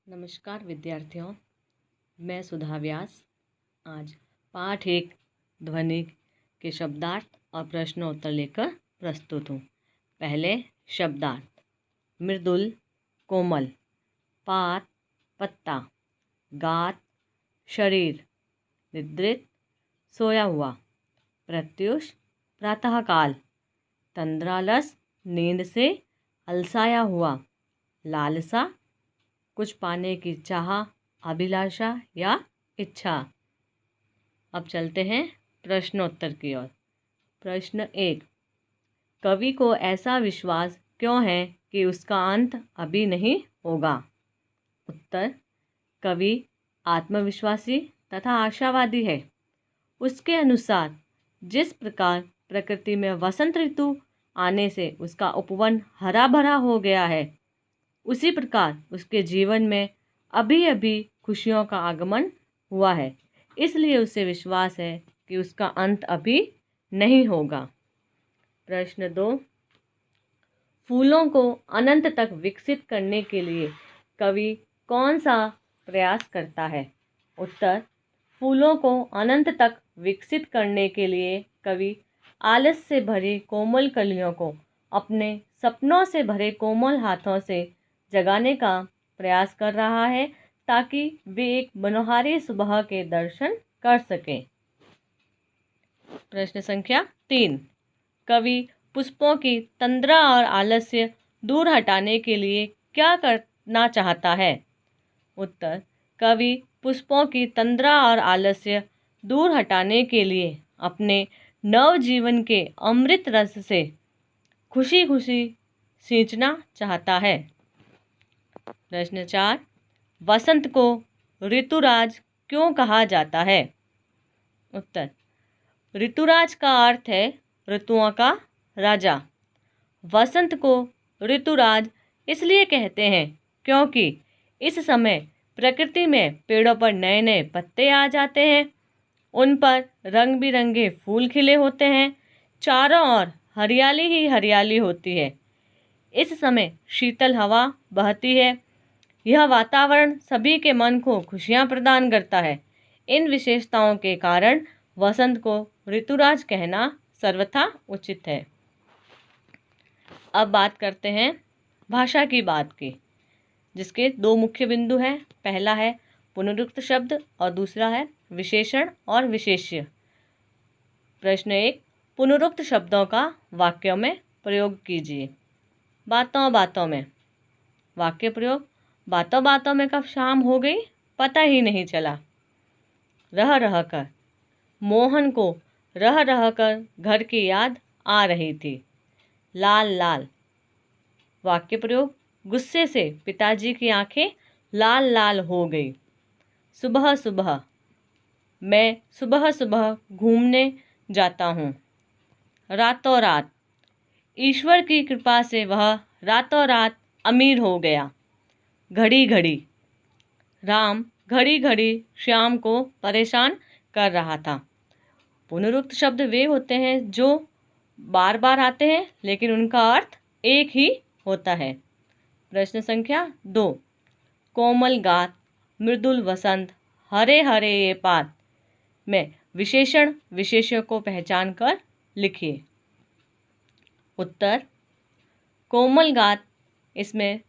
नमस्कार विद्यार्थियों, मैं सुधा व्यास आज पाठ 1 ध्वनि के शब्दार्थ और प्रश्नोत्तर लेकर प्रस्तुत हूँ। पहले शब्दार्थ: मृदुल, कोमल, पात, पत्ता, गात, शरीर, निद्रित, सोया हुआ, प्रत्युष, प्रातःकाल, तंद्रालस, नींद से अलसाया हुआ, लालसा, कुछ पाने की चाह, अभिलाषा या इच्छा। अब चलते हैं प्रश्नोत्तर की ओर। प्रश्न 1: कवि को ऐसा विश्वास क्यों है कि उसका अंत अभी नहीं होगा? उत्तर: कवि आत्मविश्वासी तथा आशावादी है। उसके अनुसार जिस प्रकार प्रकृति में वसंत ऋतु आने से उसका उपवन हरा भरा हो गया है, उसी प्रकार उसके जीवन में अभी अभी खुशियों का आगमन हुआ है। इसलिए उसे विश्वास है कि उसका अंत अभी नहीं होगा। प्रश्न 2: फूलों को अनंत तक विकसित करने के लिए कवि कौन सा प्रयास करता है? उत्तर: फूलों को अनंत तक विकसित करने के लिए कवि आलस से भरी कोमल कलियों को अपने सपनों से भरे कोमल हाथों से जगाने का प्रयास कर रहा है, ताकि वे एक मनोहारी सुबह के दर्शन कर सकें। प्रश्न संख्या 3: कवि पुष्पों की तंद्रा और आलस्य दूर हटाने के लिए क्या करना चाहता है? उत्तर: कवि पुष्पों की तंद्रा और आलस्य दूर हटाने के लिए अपने नव जीवन के अमृत रस से खुशी खुशी सींचना चाहता है। प्रश्न 4: वसंत को ऋतुराज क्यों कहा जाता है? उत्तर: ऋतुराज का अर्थ है ऋतुओं का राजा। वसंत को ऋतुराज इसलिए कहते हैं क्योंकि इस समय प्रकृति में पेड़ों पर नए नए पत्ते आ जाते हैं, उन पर रंग बिरंगे फूल खिले होते हैं, चारों ओर हरियाली ही हरियाली होती है। इस समय शीतल हवा बहती है। यह वातावरण सभी के मन को खुशियाँ प्रदान करता है। इन विशेषताओं के कारण वसंत को ऋतुराज कहना सर्वथा उचित है। अब बात करते हैं भाषा की बात की, जिसके 2 मुख्य बिंदु हैं। पहला है पुनरुक्त शब्द और दूसरा है विशेषण और विशेष्य। प्रश्न 1: पुनरुक्त शब्दों का वाक्यों में प्रयोग कीजिए। बातों बातों में। वाक्य प्रयोग: बातों बातों में कब शाम हो गई पता ही नहीं चला। रह रह कर: मोहन को रह रह कर घर की याद आ रही थी। लाल लाल। वाक्य प्रयोग: गुस्से से पिताजी की आंखें लाल लाल हो गई। सुबह सुबह: मैं सुबह सुबह घूमने जाता हूँ। रातों रात: ईश्वर की कृपा से वह रातों रात अमीर हो गया। घड़ी घड़ी: राम घड़ी घड़ी श्याम को परेशान कर रहा था। पुनरुक्त शब्द वे होते हैं जो बार बार आते हैं लेकिन उनका अर्थ एक ही होता है। प्रश्न संख्या 2: कोमल गात, मृदुल वसंत, हरे हरे ये पात में विशेषण विशेष्य को पहचान कर लिखिए। उत्तर: कोमल गात, इसमें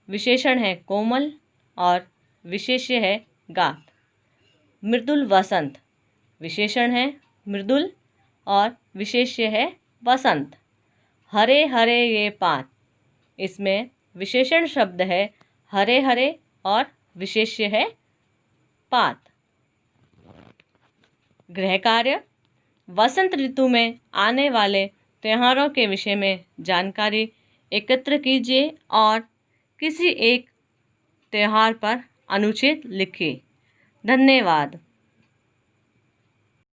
विशेषण है कोमल और विशेष्य है गात। मृदुल वसंत, विशेषण है मृदुल और विशेष्य है वसंत। हरे हरे ये पात, इसमें विशेषण शब्द है हरे हरे और विशेष्य है पात। गृह कार्य: वसंत ऋतु में आने वाले त्योहारों के विषय में जानकारी एकत्र कीजिए और किसी एक त्योहार पर अनुच्छेद लिखिए। धन्यवाद।